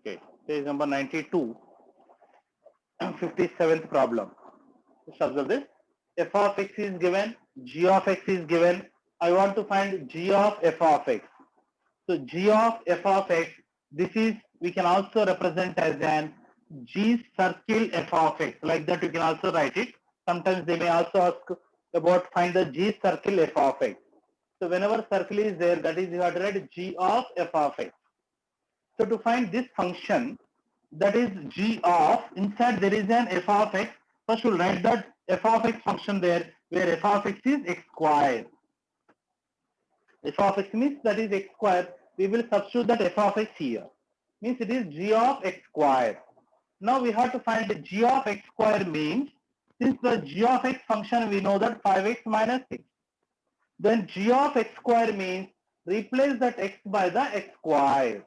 Okay, page number 92, 57th problem. Just observe this. F of x is given, g of x is given. I want to find g of f of x. So g of f of x, this is, we can also represent as an g circle f of x. Like that you can also write it. Sometimes they may also ask about find the g circle f of x. So whenever circle is there, that is you have to write g of f of x. So to find this function, that is g of, inside there is an f of x. First we'll write that f of x function there, where f of x is x square. F of x means that is x square. We will substitute that f of x here. Means it is g of x square. Now we have to find the g of x square means, since the g of x function we know that 5x minus 6. Then g of x square means replace that x by the x square.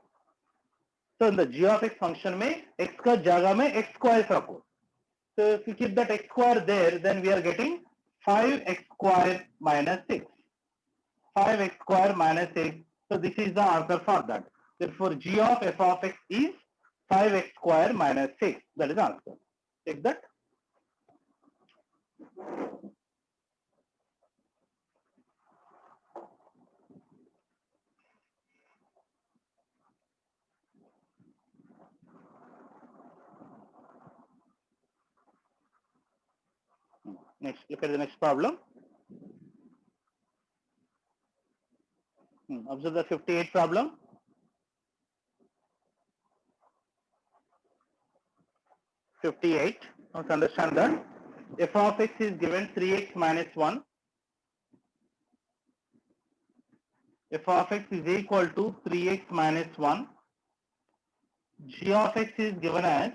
So in the g of x function में x का जगह में x square रखो. So if you keep that x square there, then we are getting 5x square minus 6. 5x square minus 6. So this is the answer for that. Therefore g of f of x is 5x square minus 6. That is the answer. Take that. Next, look at the next problem. Observe the 58 problem. Let's understand that f of x is given 3x minus 1. F of x is equal to 3x minus 1. G of x is given as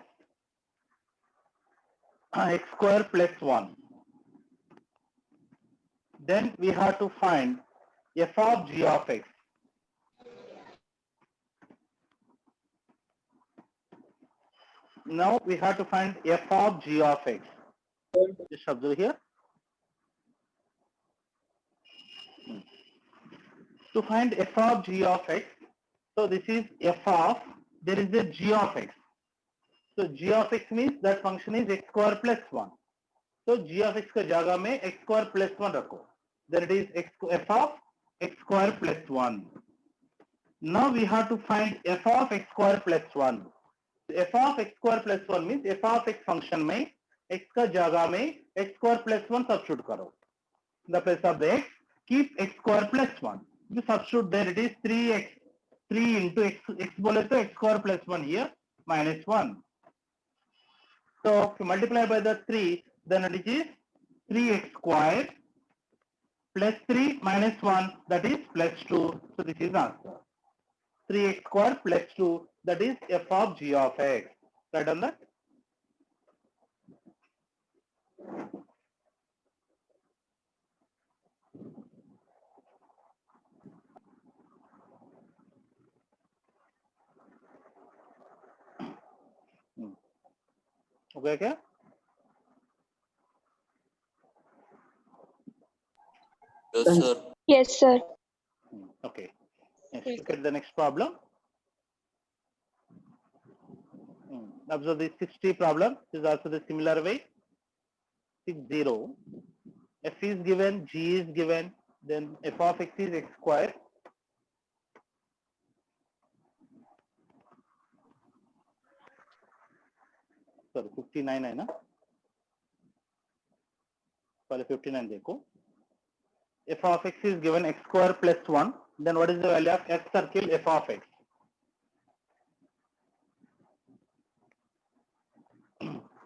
x square plus 1. Then we have to find f of g of x. Now we have to find f of g of x. Just observe here. To find f of g of x, so this is f of, there is a g of x. So g of x means that function is x square plus 1. So g of x का जगह में x square plus 1 रखो. Then it is f of x square plus 1. Now we have to find f of x square plus 1. f of x square plus 1 means f of x function में x का जगह में x square plus 1 substitute करो. In the place of the x, keep x square plus 1. You substitute there, it is 3x. 3 into x बोले तो x square plus 1 here minus 1. So if you multiply by the 3, then it is 3x square plus 3 minus 1, that is plus 2. So this is the answer. 3x square plus 2, that is f of g of x. Right on that? Okay, क्या? Yes, sir. Yes, sir. Okay. Next, look at the next problem. Observe the 60 problem. This is also the similar way. 60. F is given, G is given, then f of x is x square. Sorry, 59 है ना? पहले 59 देखो. F of x is given x square plus 1. Then what is the value of f circle f of x?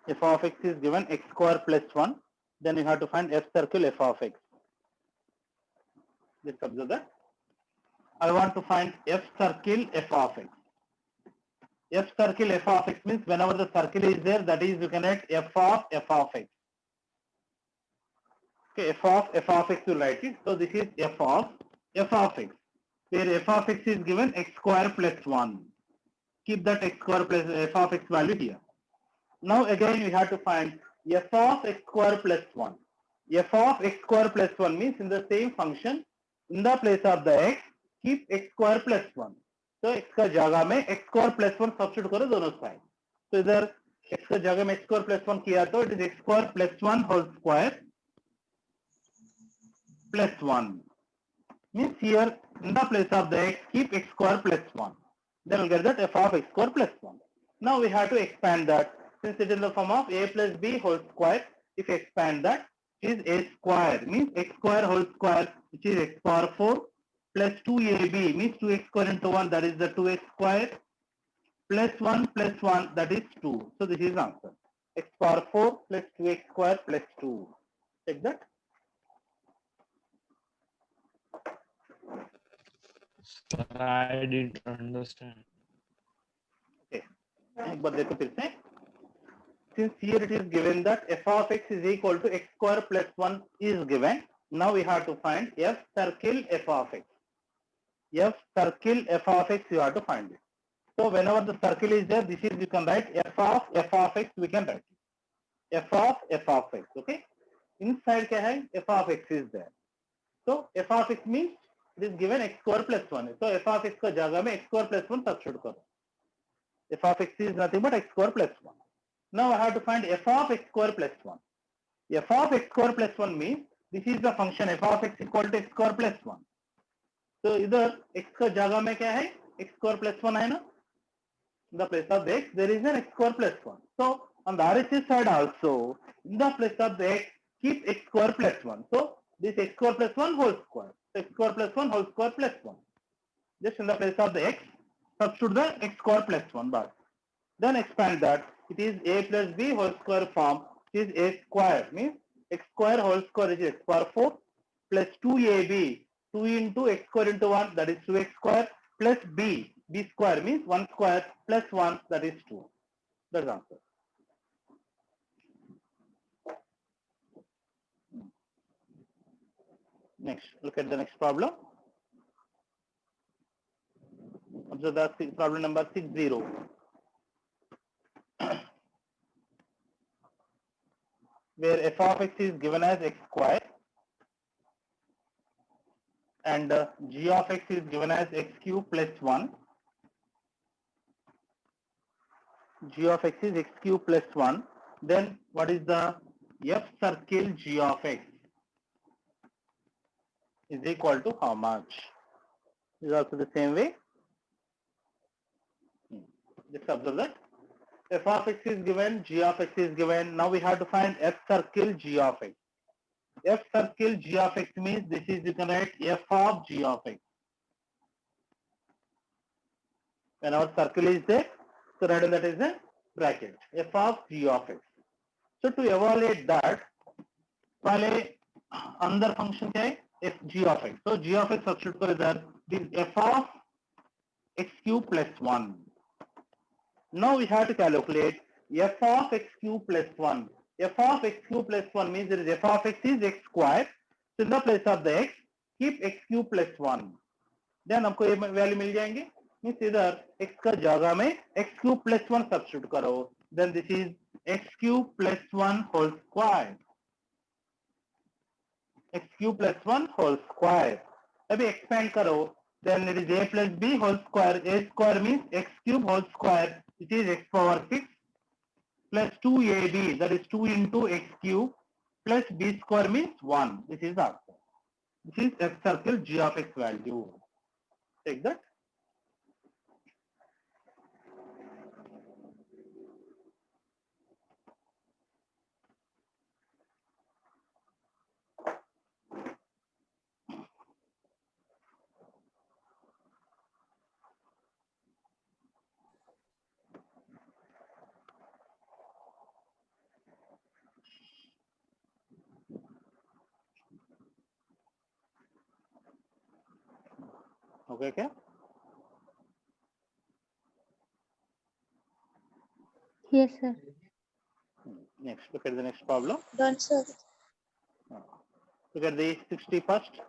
F of x is given x square plus 1. Then you have to find f circle f of x. Let's observe that. I want to find f circle f of x. F circle f of x means whenever the circle is there, that is you can write f of x. Okay, f of x will write it. So this is f of x, where f of x is given x square plus 1. Keep that x square plus f of x value here. Now again we have to find f of x square plus 1. F of x square plus 1 means in the same function, in the place of the x, keep x square plus 1. तो x का जगह में x square plus 1 substitute करो दोनों side. तो इधर x का जगह में x स्क्वायर प्लस 1 किया तो it is x square plus 1 whole square plus 1. Means here in the place of the x keep x square plus 1. Then we'll get that f of x square plus 1. Now we have to expand that. Since it is in the form of a plus b whole square, if you expand that, it is a square. Means x square whole square, which is x power 4 plus 2ab means 2x square into 1, that is the 2x square plus 1 that is 2. So this is answer. X power 4 plus 2x square plus 2. Take that. I didn't understand. Okay. एक बार देखो फिर से. Since here it is given that f of x is equal to x square plus 1 is given. Now we have to find f circle f of x. F circle f of x you have to find it. So whenever the circle is there, this is you can write f of x we can write it. f of x. Okay. Inside क्या है? f of x is there. So f of x means it is given x square plus 1. So f of x का जगह में x square plus 1 substitute करो. F of x is nothing but x square plus 1. Now I have to find f of x square plus 1. F of x square plus 1 means this is the function f of x equal to x square plus 1. So इधर x का जगह में क्या है? x square plus 1 है ना? In the place of the x there is an x square plus 1. So on the RHS side also, in the place of the x keep x square plus 1. So this x square plus 1 whole square. So x square plus 1 whole square plus 1. Just in the place of the x, substitute the x square plus 1 bar. Then expand that. It is a plus b whole square form. It is a square means x square whole square is x power 4 plus 2ab 2 into x square into 1 that is 2x square plus b square means 1 square plus 1 that is 2. That's the answer. Next, look at the next problem. Observe the problem number 60. Where f of x is given as x square and g of x is given as x cube plus 1. G of x is x cube plus 1. Then what is the f circle g of x is equal to how much? Is also the same way. Just observe that. F of x is given, g of x is given. Now we have to find f circle g of x. F circle g of x means this is you can write f of g of x. When our circle is there, so write that is a bracket. F of g of x. So to evaluate that, पहले अंदर function क्या है? F g of x. So g of x substitute करो इधर. This f of x cube plus 1. Now we have to calculate f of x cube plus 1. F of x cube plus 1 means there is f of x is x square. So in the place of the x, keep x cube plus 1. Then हमको ये value मिल जाएंगे. Means इधर x का जगह में x cube plus 1 substitute करो. Then this is x cube plus 1 whole square. X cube plus 1 whole square. अभी expand करो. Then it is a plus b whole square. A square means x cube whole square. It is x power 6 plus 2ab that is 2 into x cube plus b square means 1. This is the answer. This is f circle g of x value. Take that. Okay, क्या? Yes, sir. Next, look at the next problem. Done, sir. Look at the 61st,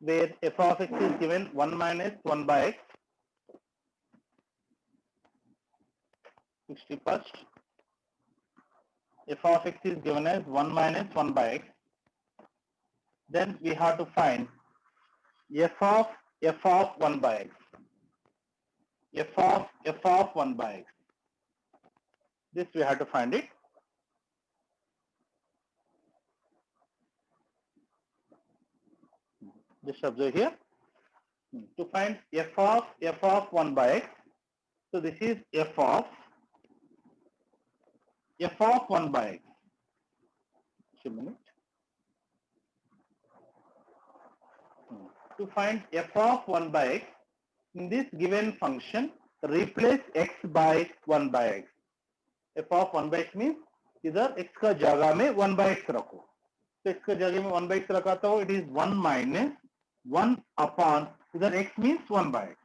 where f of x is given 1 minus 1 by x. 61st, f of x is given as 1 minus 1 by x. Then we have to find f of 1 by x. f of 1 by x. This we have to find it. Just observe here. To find f of 1 by x, so this is f of 1 by x. Just a minute. To find f of 1 by x, in this given function, replace x by 1 by x. f of 1 by x means इधर x का जगह में 1 by x रखो. तो x का जगह में 1 by x रखा तो it is 1 minus 1 upon, इधर x means 1 by x.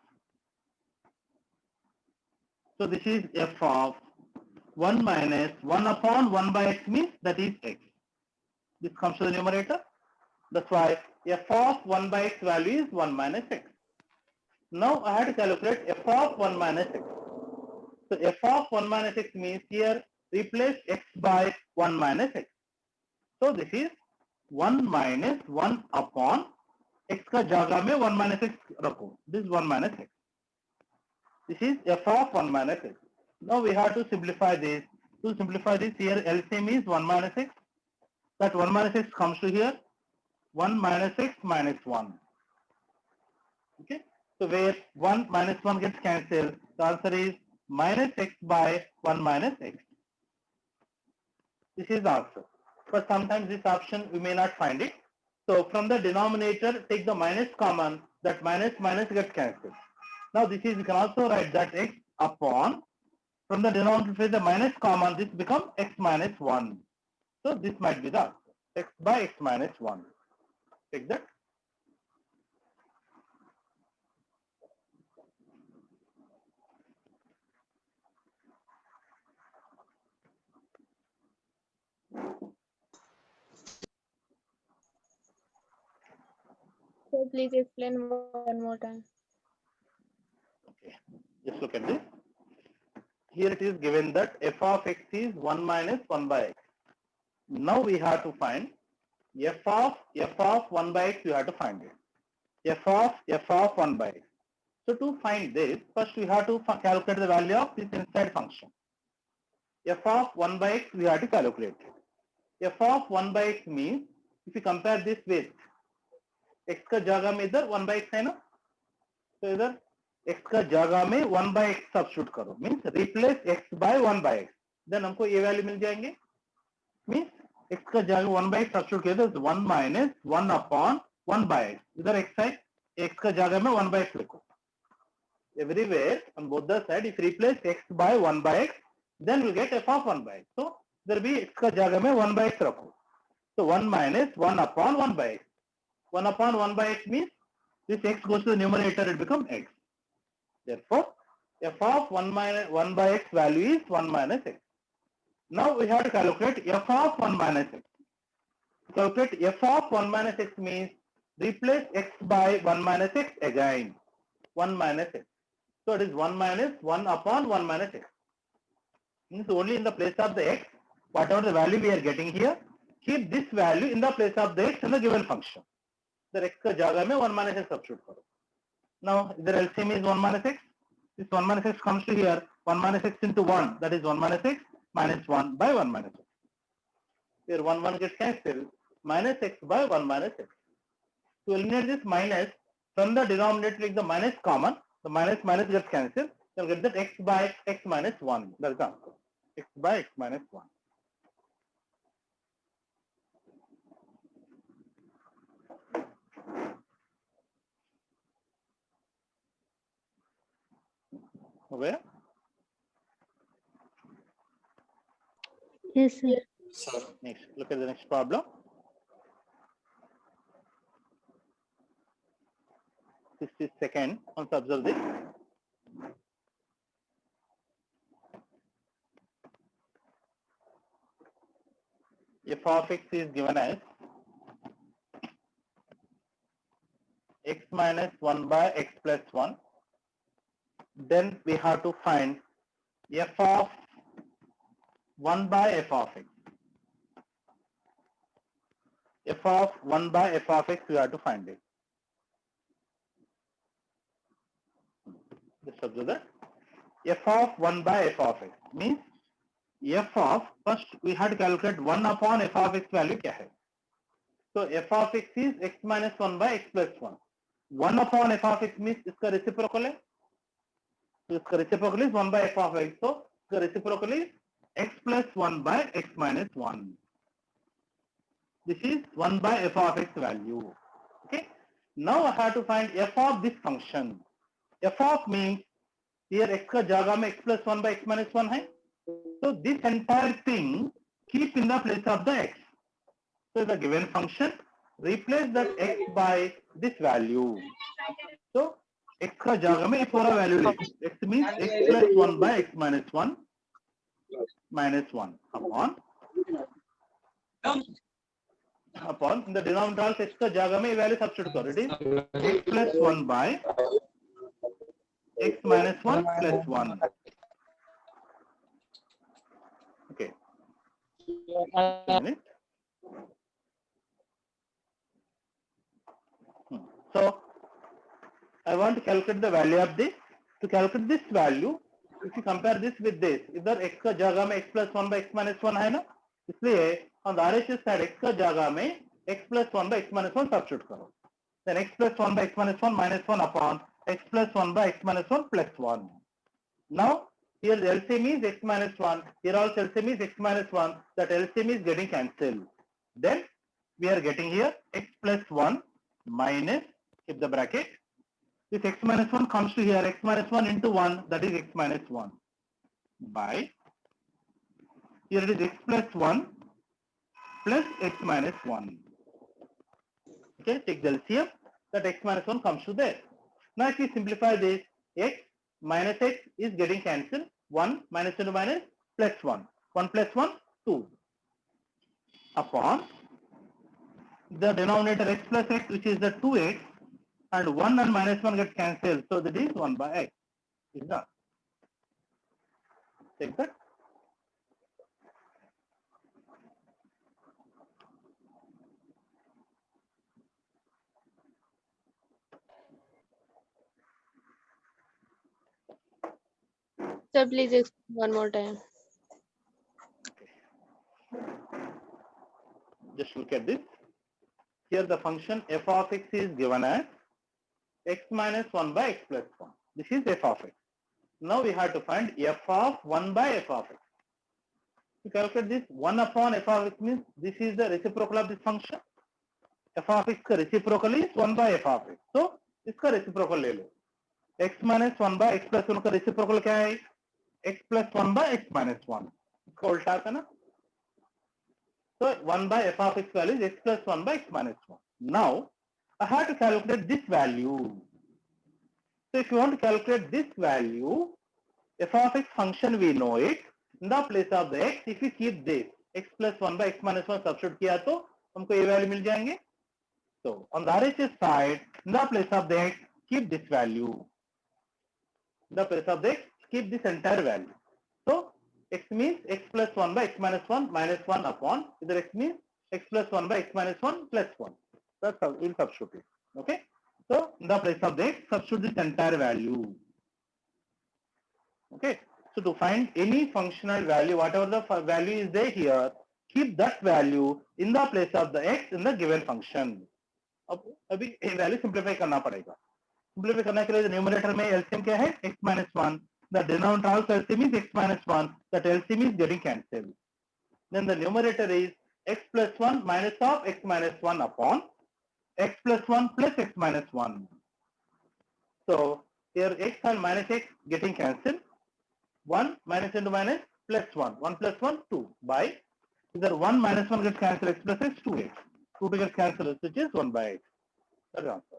So this is f of 1 minus 1 upon 1 by x means that is x. This comes to the numerator. That's why f of 1 by x value is 1 minus x. Now I have to calculate f of 1 minus x. So f of 1 minus x means here replace x by 1 minus x. So this is 1 minus 1 upon x का जगह में 1 minus x रखो. This is 1 minus x. This is f of 1 minus x. Now we have to simplify this. To simplify this, here LCM is 1 minus x. That 1 minus x comes to here 1 minus x minus 1. Okay. So where 1 minus 1 gets cancelled, the answer is minus x by 1 minus x. This is the answer. But sometimes this option we may not find it. So from the denominator, take the minus common, that minus minus gets cancelled. Now this is, you can also write that x upon, from the denominator the minus common, this becomes x minus 1. So this might be the answer, x by x minus 1. Take that. So please explain one more time. Okay, just look at this. Here it is given that f of x is 1 minus 1 by x. Now we have to find f of 1 by x, we have to find it. f of 1 by x. So to find this, first we have to calculate the value of this inside function. f of 1 by x we have to calculate it. f of 1 by x means, if you compare this with x का जगह में इधर 1 by x है ना, तो इधर x का जगह में 1 by x सब्स्टिट्यूट करो, means replace x by 1 by x, then हमको ये वैल्यू मिल जाएंगे. मीन्स x का जगह 1 by x सब्स्टिट्यूट किया तो 1 minus 1 upon 1 by x. इधर x है, x का जगह में 1 by x लिखो. Everywhere on both the side, if replace x by 1 by x, then we'll get f of 1 by x. So there be x का जगह में 1 by x रखो. So 1 minus 1 upon 1 by x. 1 upon 1 by x means this x goes to the numerator, it becomes x. Therefore, f of 1 minus 1 by x value is 1 minus x. Now we have to calculate f of 1 minus x. To calculate f of 1 minus x means replace x by 1 minus x again. 1 minus x. So it is 1 minus 1 upon 1 minus x. Means only in the place of the x, whatever the value we are getting here, keep this value in the place of the x in the given function. The x का जगह में 1 minus x substitute करो. Now the LCM is 1 minus x. This 1 minus x comes to here 1 minus x into 1, that is 1 minus x minus 1 by 1 minus x. Here 1 gets cancelled, minus x by 1 minus x. To eliminate this minus, from the denominator take the minus common, the minus minus gets cancelled, you'll get that x by x minus 1. That's the answer. X by x minus 1. Where? Yes, sir. Sir. Next, look at the next problem. 62nd, let's observe this. F of x is given as x minus 1 by x plus 1. Then we have to find f of 1 by f of x. F of 1 by f of x, we have to find it. Just observe that. f of 1 by f of x means f of, first we had to calculate 1 upon f of x value क्या है. So f of x is x minus 1 by x plus 1. 1 upon f of x means इसका reciprocal है. तो इसका reciprocal is 1 by f of x. So इसका reciprocal is x plus 1 by x minus 1. This is 1 by f of x value. Okay. Now I have to find f of this function. F of means here x का जगह में x plus 1 by x minus 1 है. So this entire thing keep in the place of the x. So the given function replace that x by this value. So x का जगह में पूरा value लेते. X means x plus 1 by x minus 1 upon in the denominator x का जगह में value substitute करो. It is x plus 1 by x minus 1 plus 1. Okay. A minute. So I want to calculate the value of this. To calculate this value, if you compare this with this, इधर x का जगह में x plus 1 by x minus 1 है ना, इसलिए on the RHS side x का जगह में x plus 1 by x minus 1 substitute करो. Then x plus 1 by x minus 1 minus 1 upon x plus 1 by x minus 1 plus 1. Now here the LCM is x minus 1. Here also LCM is x minus 1. That LCM is getting cancelled. Then we are getting here x plus 1 minus, keep the bracket. This x minus 1 comes to here, x minus 1 into 1, that is x minus 1 by, here it is x plus 1 plus x minus 1. Okay, take the LCM, that x minus 1 comes to there. Now if you simplify this, x minus x is getting cancelled, 1 minus into minus plus 1, 1 plus 1, 2 upon the denominator x plus x, which is the 2x, and 1 and minus 1 gets cancelled, so that is 1 by x. Is done. Take that. Sir, please explain one more time. Just look at this. Here the function f of x is given as x minus 1 by x plus 1. This is f of x. Now we have to find f of 1 by f of x. To calculate this, 1 upon f of x means this is the reciprocal of this function. f of x का reciprocal is 1 by f of x. So इसका reciprocal ले लो. x minus 1 by x plus 1 का reciprocal क्या है? x plus 1 by x minus 1. इसका उल्टा था ना? So 1 by f of x value is x plus 1 by x minus 1. Now I have to calculate this value. So if you want to calculate this value, f of x function we know it. In the place of the x, if we keep this x plus 1 by x minus 1 substitute किया तो हमको ये value मिल जाएंगे. So on the RHS side, in the place of the x, keep this value. In the place of the x, keep this entire value. So x means x plus 1 by x minus 1 minus 1 upon, either x means x plus 1 by x minus 1 plus 1. That's how we'll substitute it. Okay. So in the place of the x, substitute this entire value. Okay. So to find any functional value, whatever the value is there here, keep that value in the place of the x in the given function. अब अभी ये value simplify करना पड़ेगा. Simplify करने के लिए numerator में LCM क्या है? x minus 1. The denominator also LCM is x minus 1. That LCM is getting cancelled. Then the numerator is x plus 1 minus of x minus 1 upon x plus 1 plus x minus 1. So here x and minus x getting cancelled. 1 minus into minus plus 1. 1 plus 1, 2 by either 1 minus 1 gets cancelled, x plus x, 2x. 2 gets cancelled, which is 1 by x. That's the answer.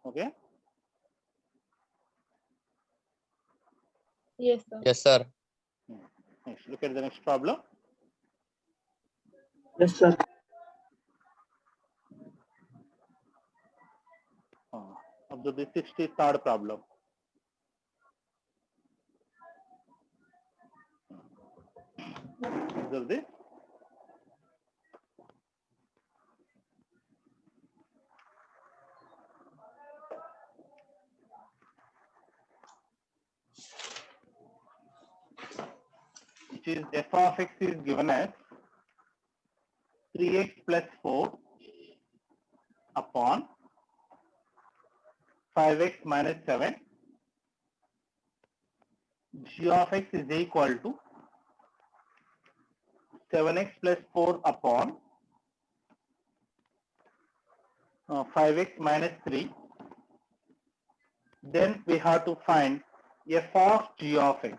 Okay. Yes, sir. Yes, sir. Next, look at the next problem. Yes, sir. Observe the 63rd problem. Observe this. which is f of x is given as 3x plus 4 upon 5x minus 7. G of x is equal to 7x plus 4 upon 5x minus 3. Then we have to find f of g of x.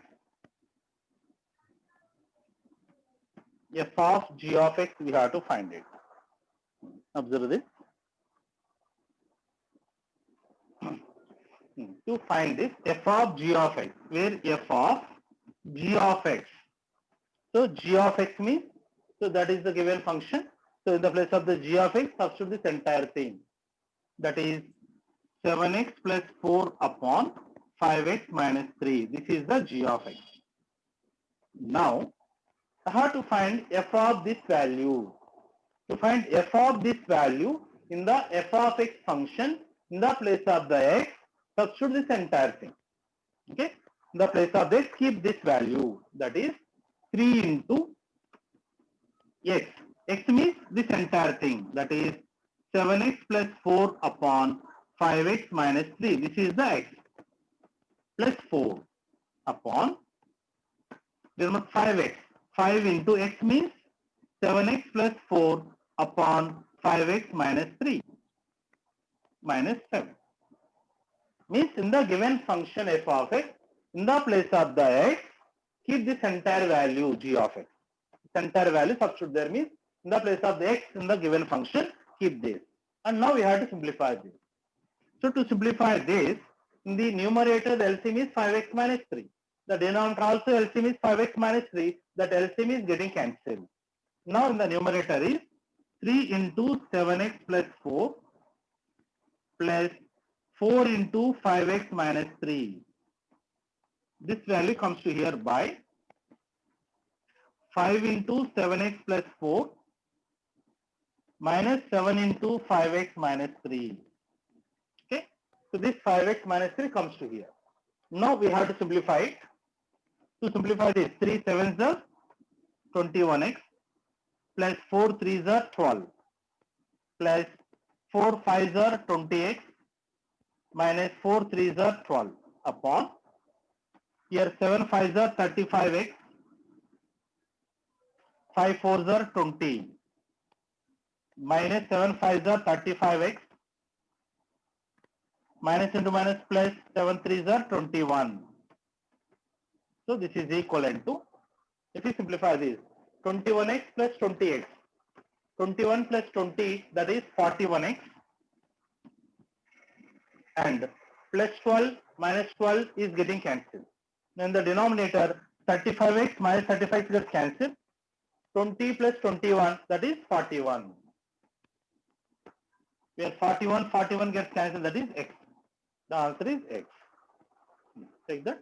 F of g of x, we have to find it. Observe this. To find this f of g of x, where f of g of x. So g of x means, so that is the given function. So in the place of the g of x, substitute this entire thing. That is 7x plus 4 upon 5x minus 3. This is the g of x. Now, I have to find f of this value. To find f of this value in the f of x function, in the place of the x, substitute this entire thing. Okay? In the place of this, keep this value. That is 3 into x. X means this entire thing. That is 7x plus 4 upon 5x minus 3. This is the x. Plus 4 upon, there must 5x. 5 into x means 7x plus 4 upon 5x minus 3 minus 7. Means in the given function f of x, in the place of the x, keep this entire value g of x. This entire value substitute there means in the place of the x in the given function, keep this. And now we have to simplify this. So to simplify this, in the numerator the LCM is 5x minus 3. The denominator also LCM is 5x minus 3. That LCM is getting cancelled. Now in the numerator is 3 into 7x plus 4 plus 4 into 5x minus 3. This value comes to here by 5 into 7x plus 4 minus 7 into 5x minus 3. Okay. So this 5x minus 3 comes to here. Now we have to simplify it. To simplify this, 3 7s are 21x plus 4 3s are 12 plus 4 5s are 20x minus 4 3s are 12 upon, here 7 5s are 35x, 5 4s are 20 minus 7 5s are 35x, minus into minus plus 7 3s are 21. So this is equivalent to, if we simplify this, 21x plus 20x. 21 plus 20, that is 41x, and plus 12 minus 12 is getting cancelled. Then the denominator 35x minus 35 gets cancelled. 20 plus 21, that is 41. Where 41 gets cancelled, that is x. The answer is x. Take that.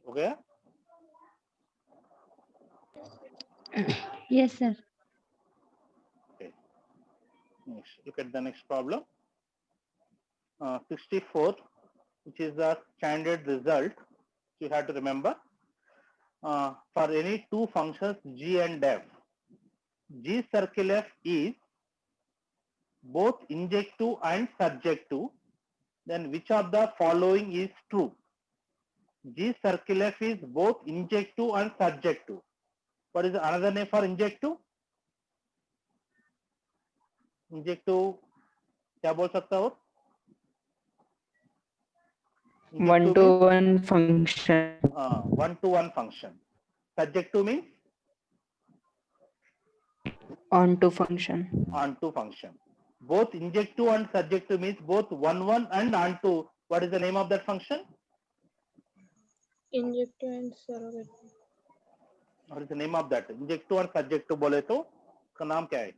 Okay. Yes, sir. Okay. Next, look at the next problem. 64, which is the standard result. You have to remember. For any two functions g and f, g circle f is both injective and surjective, then which of the following is true? G circle f is both injective and surjective. What is another name for injective? Injective क्या बोल सकता हो? One-to-one function. One-to-one function. Surjective means On-to function. onto function. Both injective and surjective means both one and onto. What is the name of that function? Injective and surrogate. What is the name of that? Injective और subjective बोले तो उसका नाम क्या है?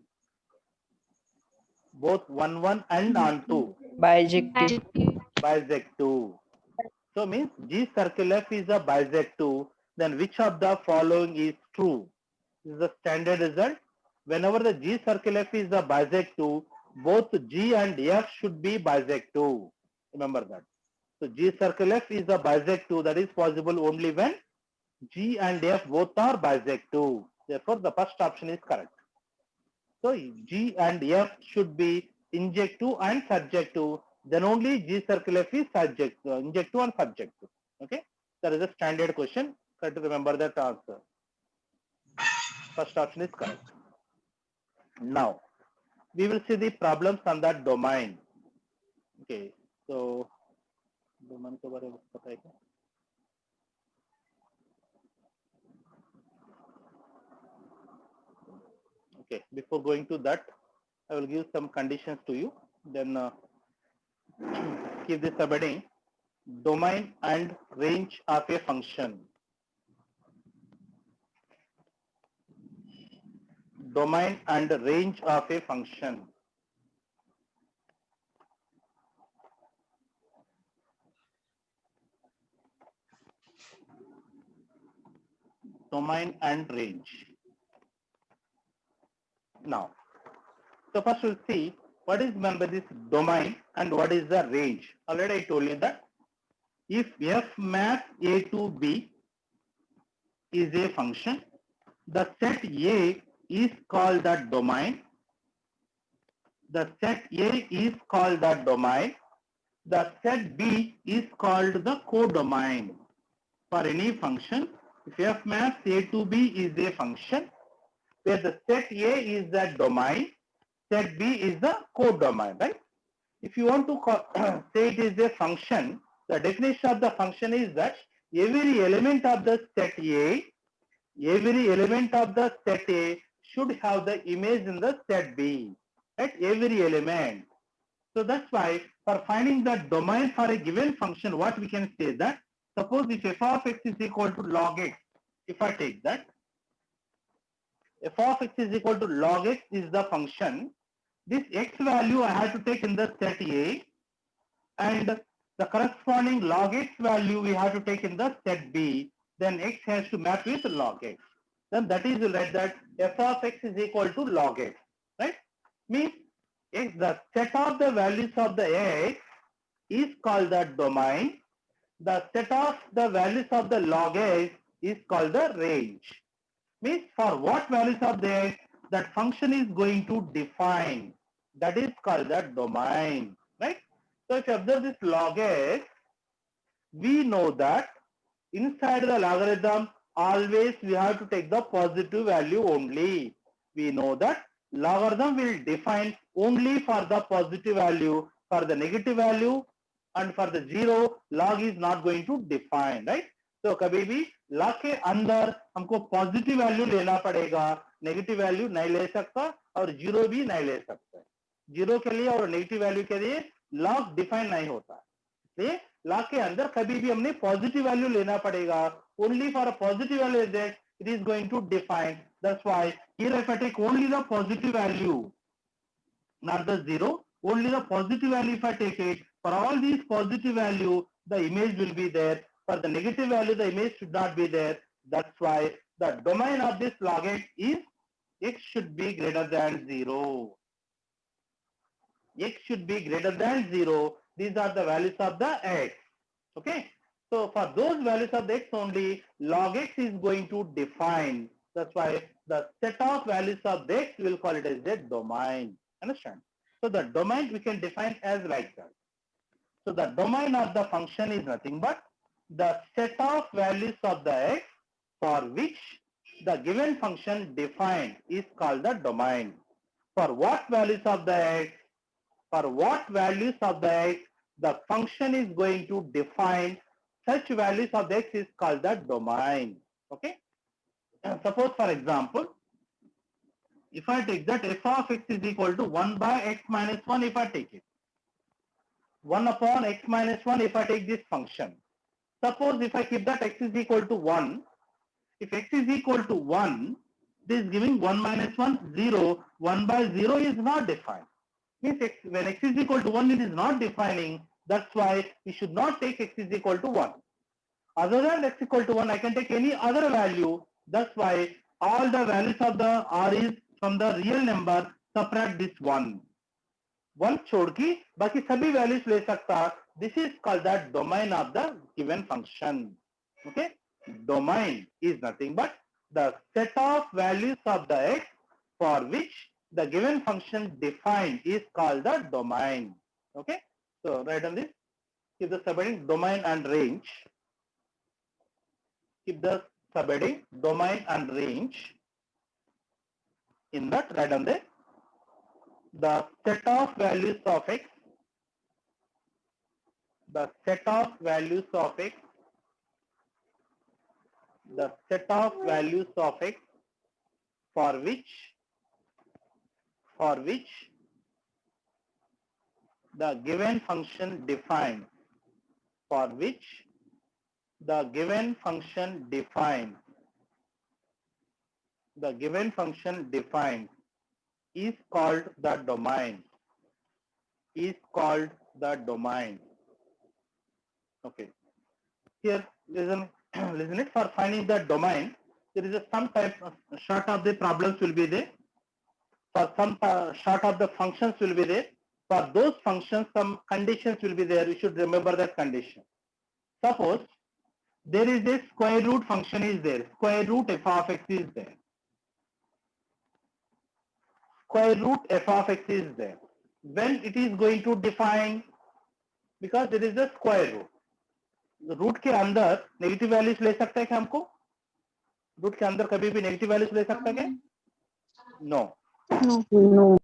Both one and on two. Bijective. Bisective. So means G circle F is a bisective. Then which of the following is true? This is the standard result. Whenever the G circle F is a bisective, both G and F should be bisective. Remember that. So G circle F is a bisective. That is possible only when G and F both are bisective. Therefore, the first option is correct. So G and F should be injective and subjective. Then only G circle F is subjective, injective and subjective. Okay, that is a standard question. Try to remember that answer. First option is correct. Now we will see the problems on that domain. Okay, so domain के बारे में पता है क्या? Okay, before going to that, I will give some conditions to you. Then keep this subheading: domain and range of a function. Domain and range of a function. Domain and range. Now, so first we'll see what is meant by this domain and what is the range. Already I told you that if f map A to B is a function, the set A is called the domain. The set A is called the domain. The set B is called the codomain. For any function, if f maps A to B is a function where the set A is the domain, set B is the codomain, right? If you want to say it is a function, the definition of the function is that every element of the set A, should have the image in the set B, right? Every element. So that's why for finding the domain for a given function, what we can say that, suppose if f of x is equal to log x, if I take that, f of x is equal to log x is the function, this x value I have to take in the set A, and the corresponding log x value we have to take in the set B, then x has to map with log x. Then that is right, that f of x is equal to log x, right? Means if the set of the values of the x is called the domain, the set of the values of the log x is called the range. Means for what values of the x that function is going to define, that is called the domain, right? So if you observe this log x, we know that inside the logarithm always we have to take the positive value only. We know that logarithm will define only for the positive value. For the negative value and for the zero, log is not going to define, right? तो कभी भी log के अंदर हमको positive value लेना पड़ेगा, negative value नहीं ले सकता और जीरो भी नहीं ले सकता। जीरो के लिए और नेगेटिव वैल्यू के लिए लॉग डिफाइन नहीं होता, इसलिए लॉग के अंदर कभी भी हमने पॉजिटिव वैल्यू लेना पड़ेगा। Only for a positive value that it is going to define. That's why here if I take only the positive value, not the zero, only the positive value if I take it, for all these positive value, the image will be there. For the negative value, the image should not be there. That's why the domain of this log x is x should be greater than 0. X should be greater than 0. These are the values of the x. Okay. So for those values of the x only, log x is going to define. That's why the set of values of the x, we'll call it as the domain. Understand? So the domain we can define as like that. So the domain of the function is nothing but the set of values of the x for which the given function defined is called the domain. For what values of the x, for what values of the x the function is going to define, such values of the x is called the domain. Okay. Suppose for example, if I take that f of x is equal to 1 by x minus 1, if I take it, 1 upon x minus 1, if I take this function. Suppose if I keep that x is equal to 1, if x is equal to 1, this is giving 1 minus 1, 0. 1 by 0 is not defined. Means x, when x is equal to 1, it is not defining. That's why we should not take x is equal to 1. Other than x equal to 1, I can take any other value. That's why all the values of the r is from the real number, subtract this 1. 1 छोड़ की बाकी सभी values ले सकता. This is called the domain of the given function. Okay, domain is nothing but the set of values of the x for which the given function defined is called the domain. Okay, so write on this. Keep the subheading domain and range. Keep the subheading domain and range. In that, write on there. The set of values of x, the set of values of x, the set of values of x for which the given function defined, for which the given function defined, the given function defined is called the domain, is called the domain. Okay, here listen, listen it. For finding the domain, there is a some type of sort of the problems will be there. For some sort of the functions will be there. For those functions, some conditions will be there. You should remember that condition. Suppose there is a square root function is there. Square root f of x is there. Square root f of x is there. When it is going to define, because there is a square root. Root के अंदर negative values ले सकते हैं क्या हमको? Root के अंदर कभी भी नेगेटिव वैल्यूज ले सकते हैं क्या? No. No.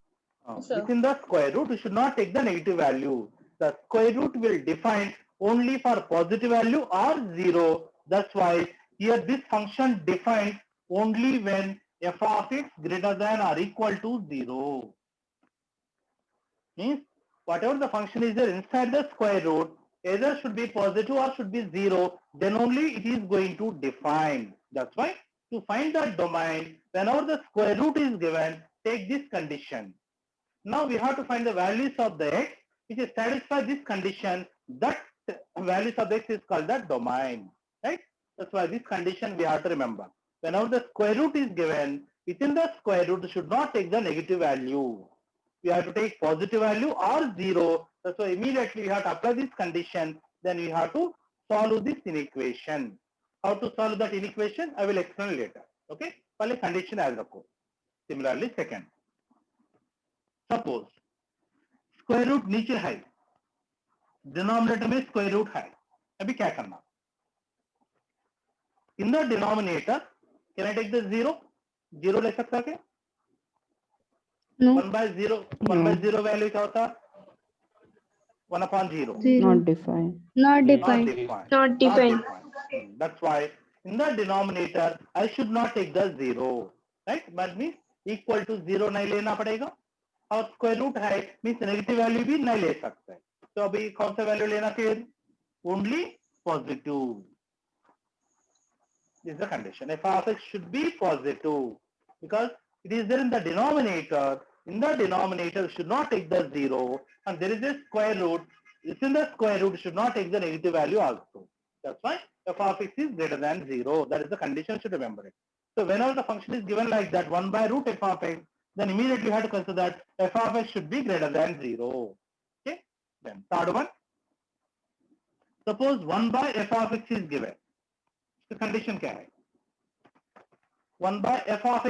Within the square root, we should not take the negative value. The square root will define only for positive value or 0. That's why here this function defines only when f of x greater than or equal to 0. Means whatever the function is there inside the square root, either should be positive or should be 0, then only it is going to define. That's why to find the domain, whenever the square root is given, take this condition. Now we have to find the values of the x which is satisfy this condition. That values of x is called the domain, right? That's why this condition we have to remember. Whenever the square root is given, within the square root we should not take the negative value. We have to take positive value or 0. That's why immediately we have to apply this condition. Then we have to solve this inequation. How to solve that inequation? I will explain later. Okay? पहले condition as रखो. Similarly, second. Suppose square root नीचे है, denominator में square root है. अभी क्या करना? In the denominator, can I take the 0? 0 ले सकता क्या? No. 1 by 0 value क्या होता? 1 upon 0. Not defined. Not Not defined. defined. Not defined. That's why in the denominator I should not take the 0. Right? That means equal to 0 नहीं लेना पड़ेगा. और square root है मीन्स नेगेटिव वैल्यू भी नहीं ले सकते. तो अभी कौन सा वैल्यू लेना फिर? Only positive. Is the condition. F of x should be positive because it is there in the denominator. In the denominator, should not take the 0, and there is a square root. Within the square root, should not take the negative value also. That's why f of x is greater than 0. That is the condition. Should remember it. So whenever the function is given like that, 1 by root f of x, then immediately you have to consider that f of x should be greater than 0. Okay. Then third one. Suppose 1 by f of x is given. The condition क्या है? 1 by f of x